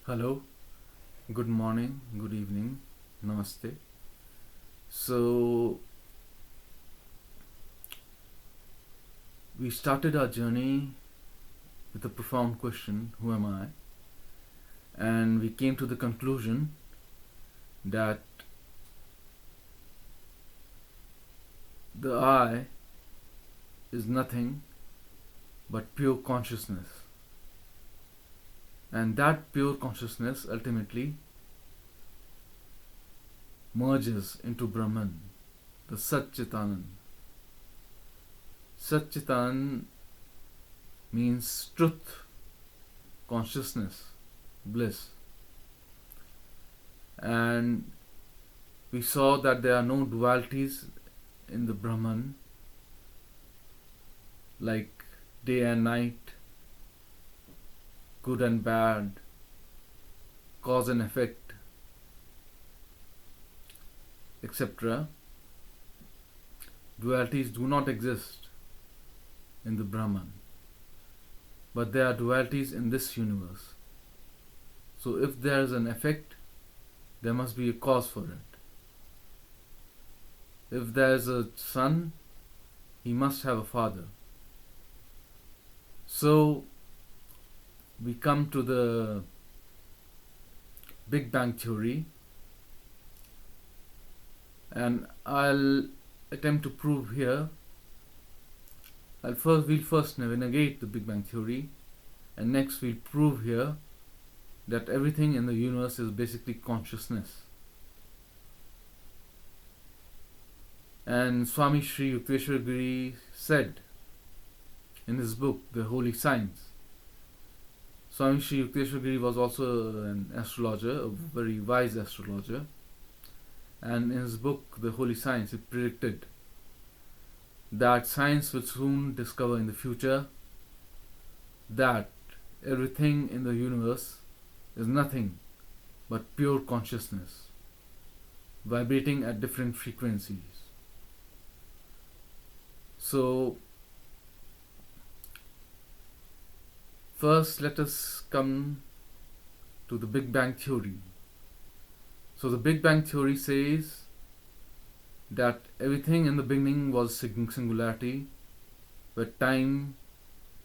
Hello, good morning, good evening, namaste. So, we started our journey with a profound question: who am I? And we came to the conclusion that the I is nothing but pure consciousness, and that pure consciousness ultimately merges into Brahman, the sat-chit-anand. Sat-chit-anand means truth, consciousness, bliss. And we saw that there are no dualities in the Brahman, like day and night, good and bad, cause and effect, etc. Dualities do not exist in the Brahman, but there are dualities in this universe. So if there is an effect, there must be a cause for it. If there is a son, he must have a father. So we come to the Big Bang Theory, and I'll attempt to prove here. We'll first negate the Big Bang Theory, and next we'll prove here that everything in the universe is basically consciousness. And Swami Sri Yukteswar said in his book, The Holy Science. Swami Sri Yukteswar was also an astrologer, a very wise astrologer. And in his book, The Holy Science, he predicted that science will soon discover in the future that everything in the universe is nothing but pure consciousness, vibrating at different frequencies. So, first let us come to the Big Bang Theory. So the Big Bang Theory says that everything in the beginning was singularity, where time,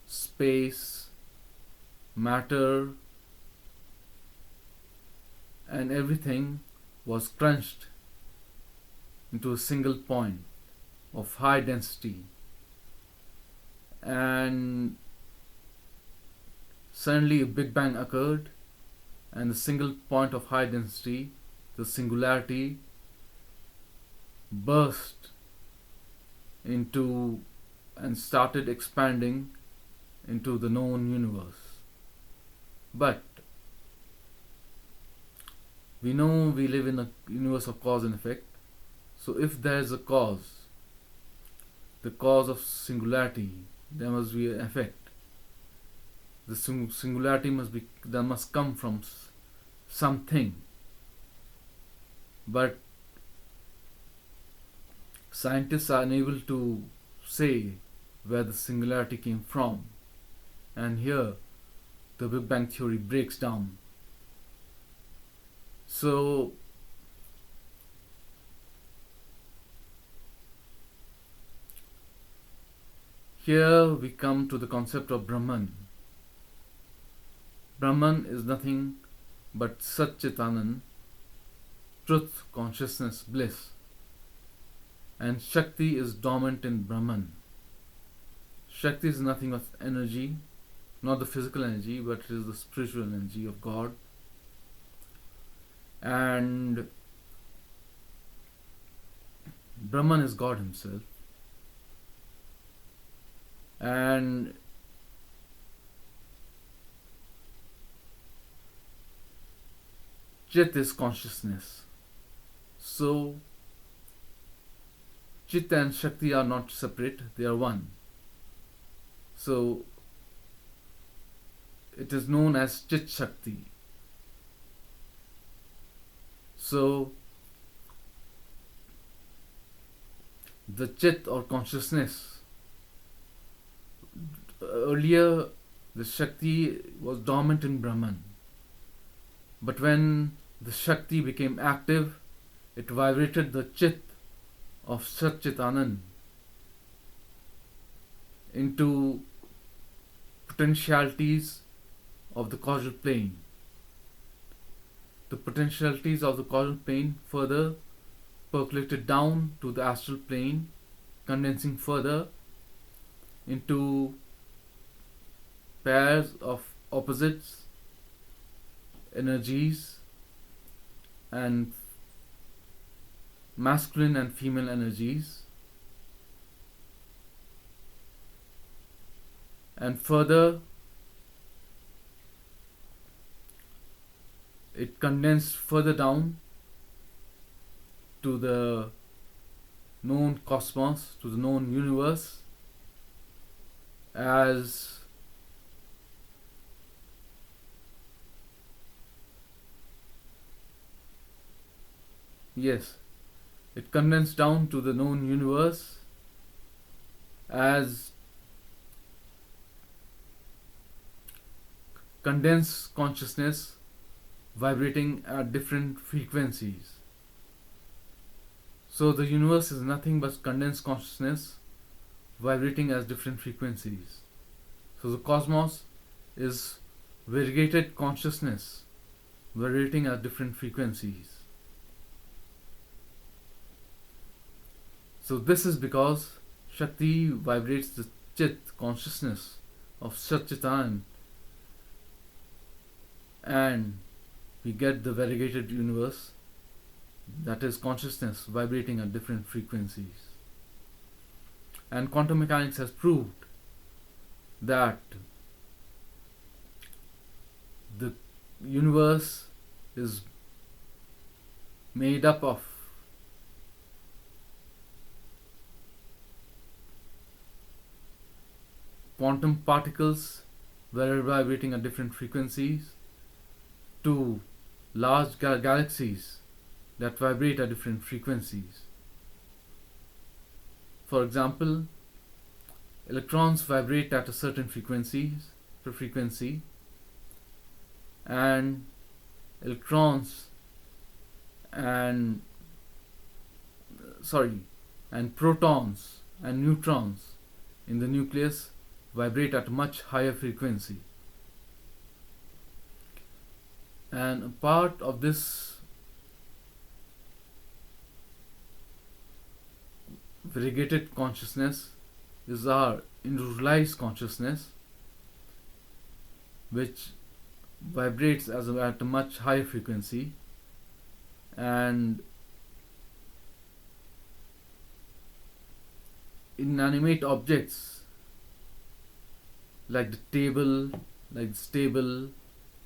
space, matter, and everything was crunched into a single point of high density, and suddenly a Big Bang occurred, and the single point of high density, the singularity, burst into and started expanding into the known universe. But we know we live in a universe of cause and effect. So if there is a cause, the cause of singularity, there must be an effect. The singularity must come from something. But scientists are unable to say where the singularity came from. And here the Big Bang Theory breaks down. So here we come to the concept of Brahman. Brahman is nothing but sat-chit-anand, truth, consciousness, bliss. And Shakti is dormant in Brahman. Shakti is nothing but energy, not the physical energy, but it is the spiritual energy of God. And Brahman is God himself. And Chit is consciousness. So Chit and Shakti are not separate, they are one. So it is known as Chit Shakti. So the Chit or consciousness, earlier the Shakti was dormant in Brahman, But when the Shakti became active, it vibrated the Chit of sat-chit-anand into potentialities of the causal plane. The potentialities of the causal plane further percolated down to the astral plane, condensing further into pairs of opposites, energies, and masculine and female energies, and further it condensed further down to the known cosmos, to the known universe, as yes, it condensed down to the known universe as condensed consciousness vibrating at different frequencies. So the universe is nothing but condensed consciousness vibrating at different frequencies. So the cosmos is variegated consciousness vibrating at different frequencies. So this is because Shakti vibrates the Chit consciousness of sat-chit-anand, and we get the variegated universe, that is consciousness vibrating at different frequencies. And quantum mechanics has proved that the universe is made up of quantum particles vibrating at different frequencies to large galaxies that vibrate at different frequencies. For example, electrons vibrate at a certain frequency, and electrons and protons and neutrons in the nucleus vibrate at a much higher frequency. And a part of this variegated consciousness is our individualized consciousness, which vibrates at a much higher frequency, and inanimate objects like the table, like this table,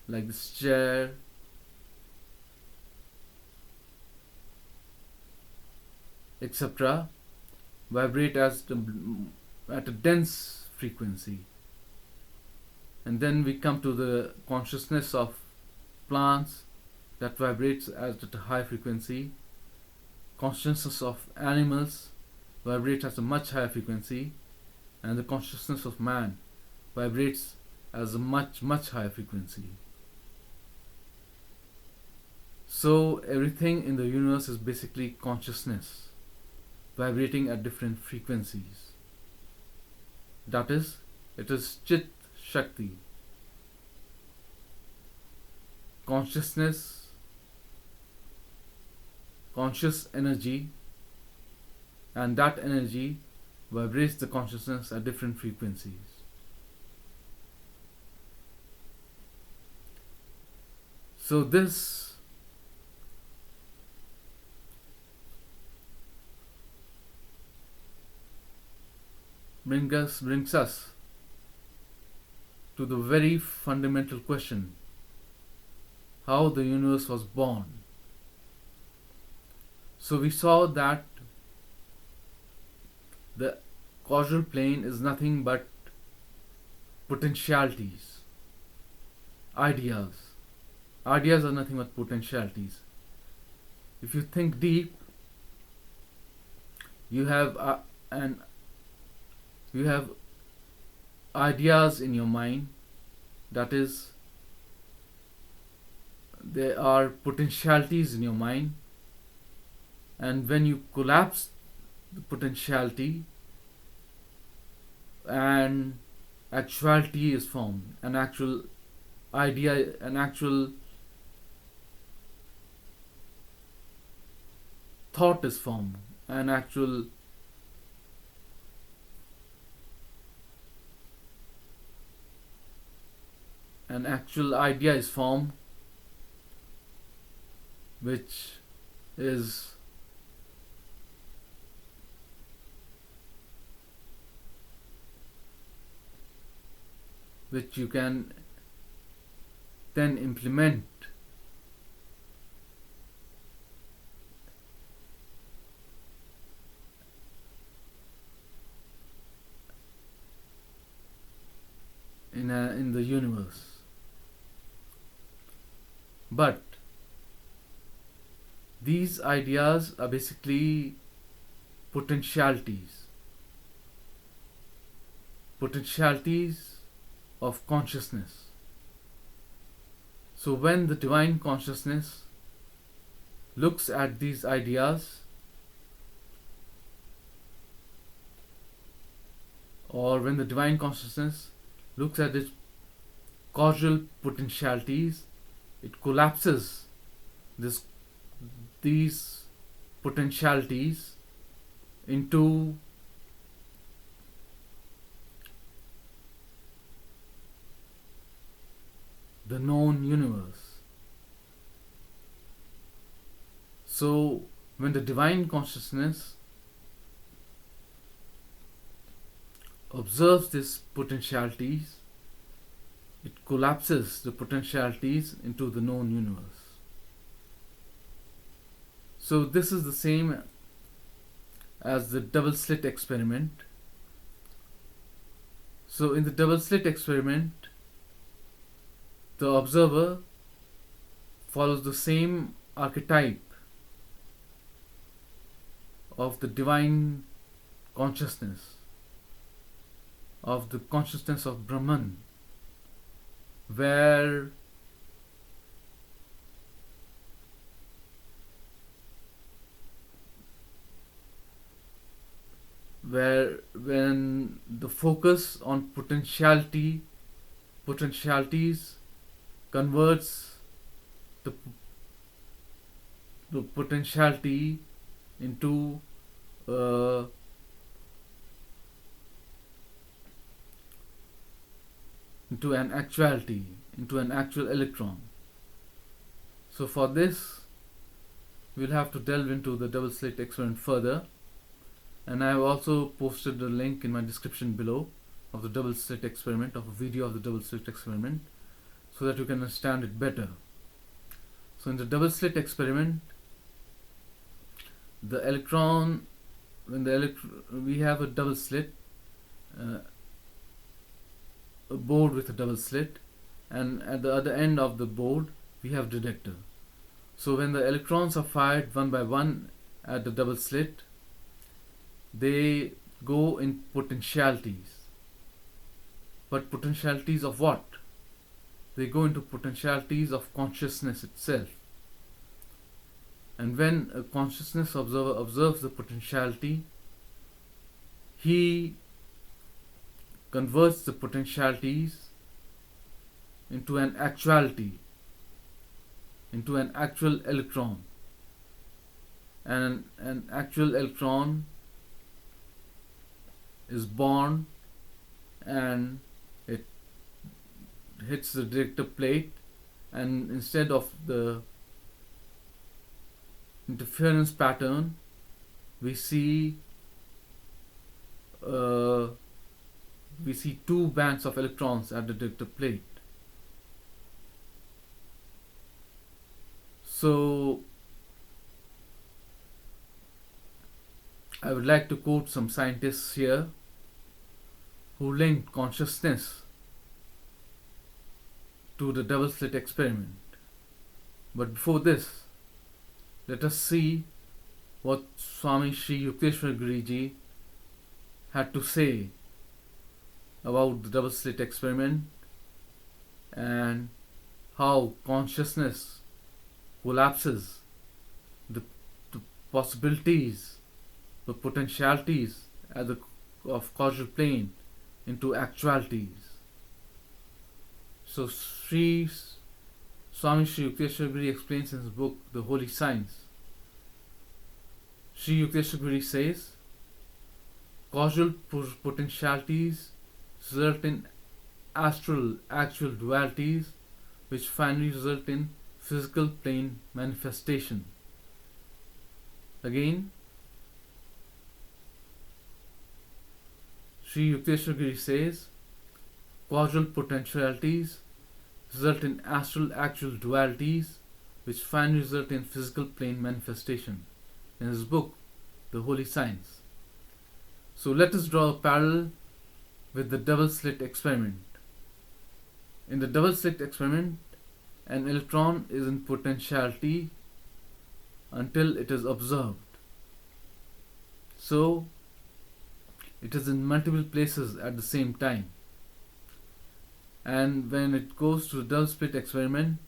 like this chair, etc., vibrate at a dense frequency. And then we come to the consciousness of plants that vibrates at a high frequency. Consciousness of animals vibrates at a much higher frequency, and the consciousness of man vibrates as a much higher frequency. So everything in the universe is basically consciousness vibrating at different frequencies. That is, it is Chit Shakti, consciousness, conscious energy, and that energy vibrates the consciousness at different frequencies. So this brings us to the very fundamental question: how the universe was born. So we saw that the causal plane is nothing but potentialities, ideas. Ideas are nothing but potentialities. If you think deep, you have ideas in your mind. That is, there are potentialities in your mind, and when you collapse the potentiality, and actuality is formed, an actual idea, an actual thought is formed, an actual idea is formed, which is which you can then implement in the universe. But these ideas are basically potentialities of consciousness. So when the divine consciousness looks at these ideas, or when the divine consciousness looks at its causal potentialities, it collapses these potentialities into the known universe. So when the divine consciousness observes these potentialities, it collapses the potentialities into the known universe. So this is the same as the double-slit experiment. So in the double-slit experiment, the observer follows the same archetype of the divine consciousness, of the consciousness of Brahman, where when the focus on potentialities converts the potentiality into an actuality, into an actual electron. So for this, we'll have to delve into the double-slit experiment further, and I have also posted a link in my description below of the double-slit experiment, of a video of the double-slit experiment, so that you can understand it better. So in the double-slit experiment, the electron, we have a double slit, a board with a double slit, and at the other end of the board we have detector. So when the electrons are fired one by one at the double slit, they go in potentialities. But potentialities of what? They go into potentialities of consciousness itself. And when a consciousness observer observes the potentiality, he converts the potentialities into an actuality, into an actual electron. And an actual electron is born, and it hits the detector plate, and instead of the interference pattern, we see two bands of electrons at the detector plate. So I would like to quote some scientists here who linked consciousness to the double-slit experiment. But before this, let us see what Swami Sri Yukteswar Guriji had to say about the double-slit experiment and how consciousness collapses the, the possibilities, the potentialities at the of causal plane into actualities. So Swami Sri Yukteswar explains in his book The Holy Science. Sri Yukteswar says, causal potentialities result in astral actual dualities which finally result in physical plane manifestation. Again, Sri Yukteswar says, causal potentialities result in astral actual dualities which finally result in physical plane manifestation, in his book The Holy Science. So let us draw a parallel with the double-slit experiment. In the double-slit experiment, an electron is in potentiality until it is observed. So it is in multiple places at the same time. And when it goes to the double-slit experiment,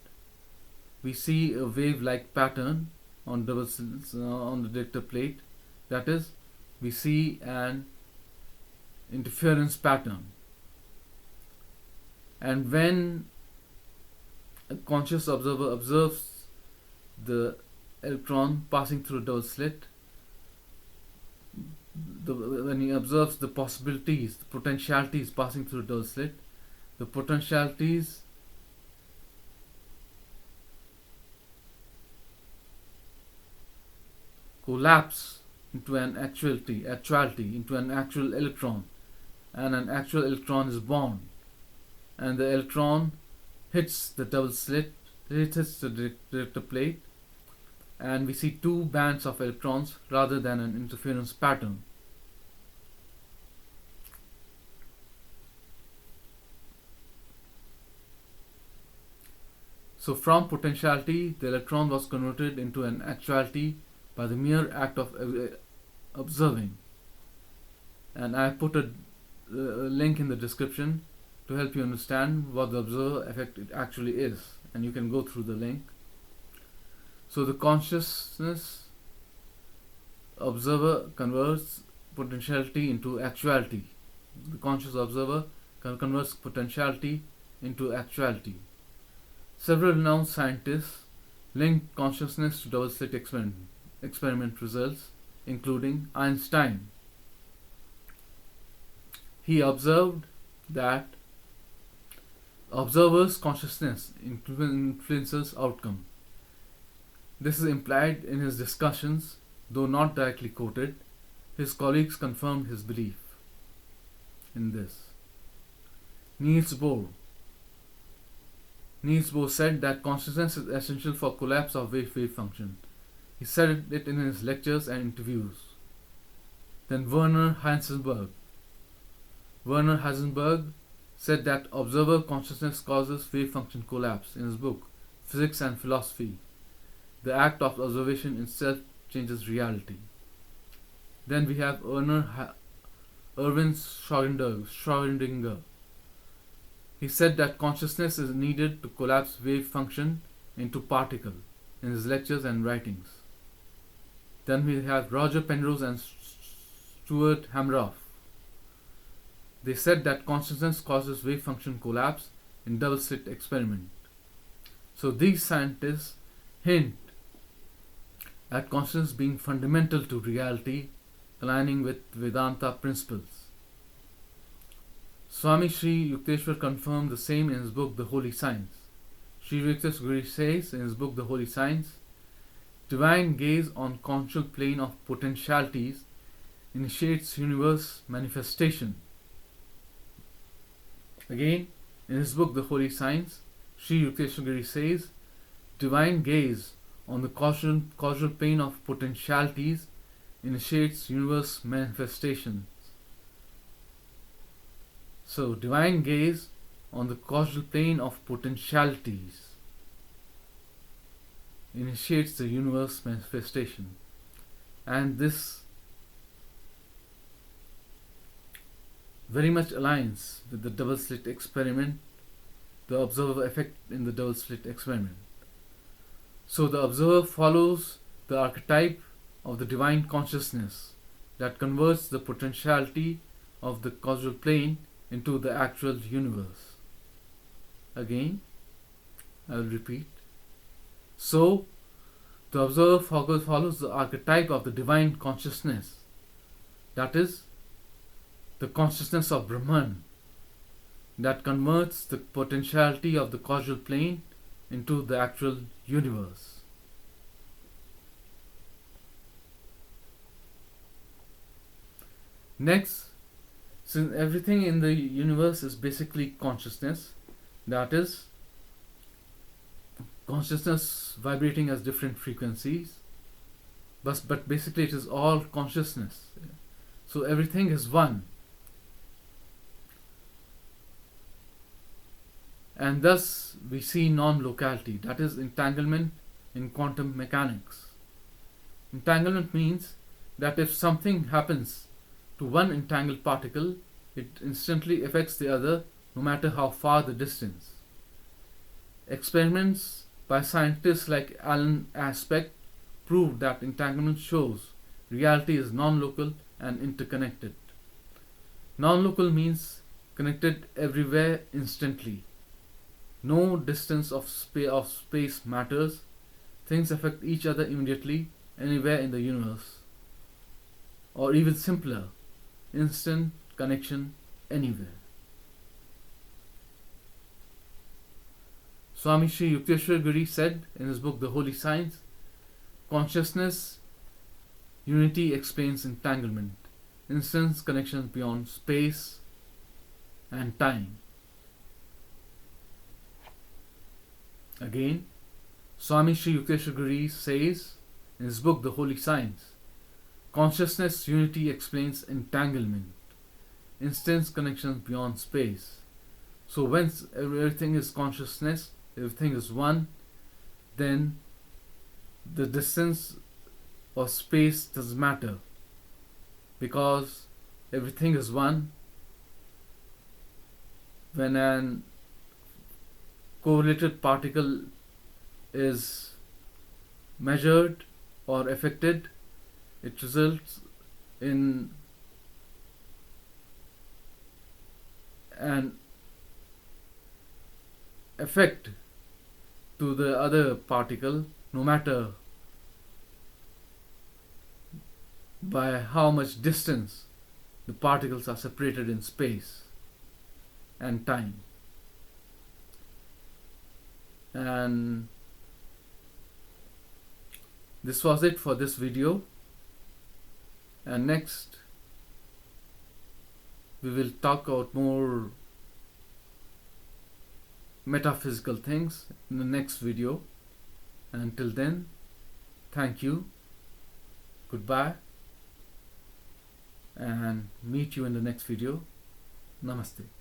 we see a wave-like pattern on on the detector plate. That is, we see an interference pattern. And when a conscious observer observes the electron passing through a double slit, when he observes the possibilities, the potentialities passing through a double slit, the potentialities collapse into an actuality, into an actual electron, and an actual electron is born, and the electron hits the double slit, it hits the detector plate, and we see two bands of electrons rather than an interference pattern. So from potentiality, the electron was converted into an actuality by the mere act of observing. And I put a link in the description to help you understand what the observer effect it actually is, and you can go through the link. So the consciousness observer converts potentiality into actuality. The conscious observer converts potentiality into actuality. Several renowned scientists linked consciousness to double-slit experiment results, including Einstein. He observed that observer's consciousness influences outcome. This is implied in his discussions, though not directly quoted. His colleagues confirmed his belief in this. Niels Bohr said that consciousness is essential for collapse of wave function. He said it in his lectures and interviews. Then Werner Heisenberg said that observer consciousness causes wave function collapse in his book Physics and Philosophy. The act of observation itself changes reality. Then we have Erwin Schrödinger. He said that consciousness is needed to collapse wave function into particle in his lectures and writings. Then we have Roger Penrose and Stuart Hameroff. They said that consciousness causes wave function collapse in double-slit experiment. So these scientists hint at consciousness being fundamental to reality, aligning with Vedanta principles. Swami Sri Yukteswar confirmed the same in his book The Holy Science. Sri Yukteswar says in his book The Holy Science, divine gaze on conscious plane of potentialities initiates universe manifestation. Again, in his book The Holy Science, Sri Yukteswar says, divine gaze on the causal plane of potentialities initiates universe manifestations. So, divine gaze on the causal plane of potentialities initiates the universe manifestation. And this very much aligns with the double-slit experiment, the observer effect in the double-slit experiment. So the observer follows the archetype of the divine consciousness that converts the potentiality of the causal plane into the actual universe. Again, I will repeat. So, the observer follows the archetype of the divine consciousness, that is, the consciousness of Brahman, that converts the potentiality of the causal plane into the actual universe. Next, since everything in the universe is basically consciousness, that is, consciousness vibrating as different frequencies, but basically it is all consciousness. So everything is one. And thus we see non-locality, that is entanglement in quantum mechanics. Entanglement means that if something happens to one entangled particle, it instantly affects the other, no matter how far the distance. Experiments by scientists like Alan Aspect proved that entanglement shows reality is non-local and interconnected. Non-local means connected everywhere instantly. No distance of space matters. Things affect each other immediately, anywhere in the universe. Or even simpler, instant connection anywhere. Swami Sri Yukteswar said in his book The Holy Science, consciousness unity explains entanglement, instant connections beyond space and time. Again, Swami Sri Yukteswar says in his book The Holy Science, consciousness unity explains entanglement, instant connections beyond space. So when everything is consciousness, everything is one, then the distance or space doesn't matter, because everything is one. When an correlated particle is measured or affected, it results in an effect to the other particle, no matter by how much distance the particles are separated in space and time. And this was it for this video, and next we will talk about more metaphysical things in the next video. And until then, thank you, goodbye, and meet you in the next video. Namaste.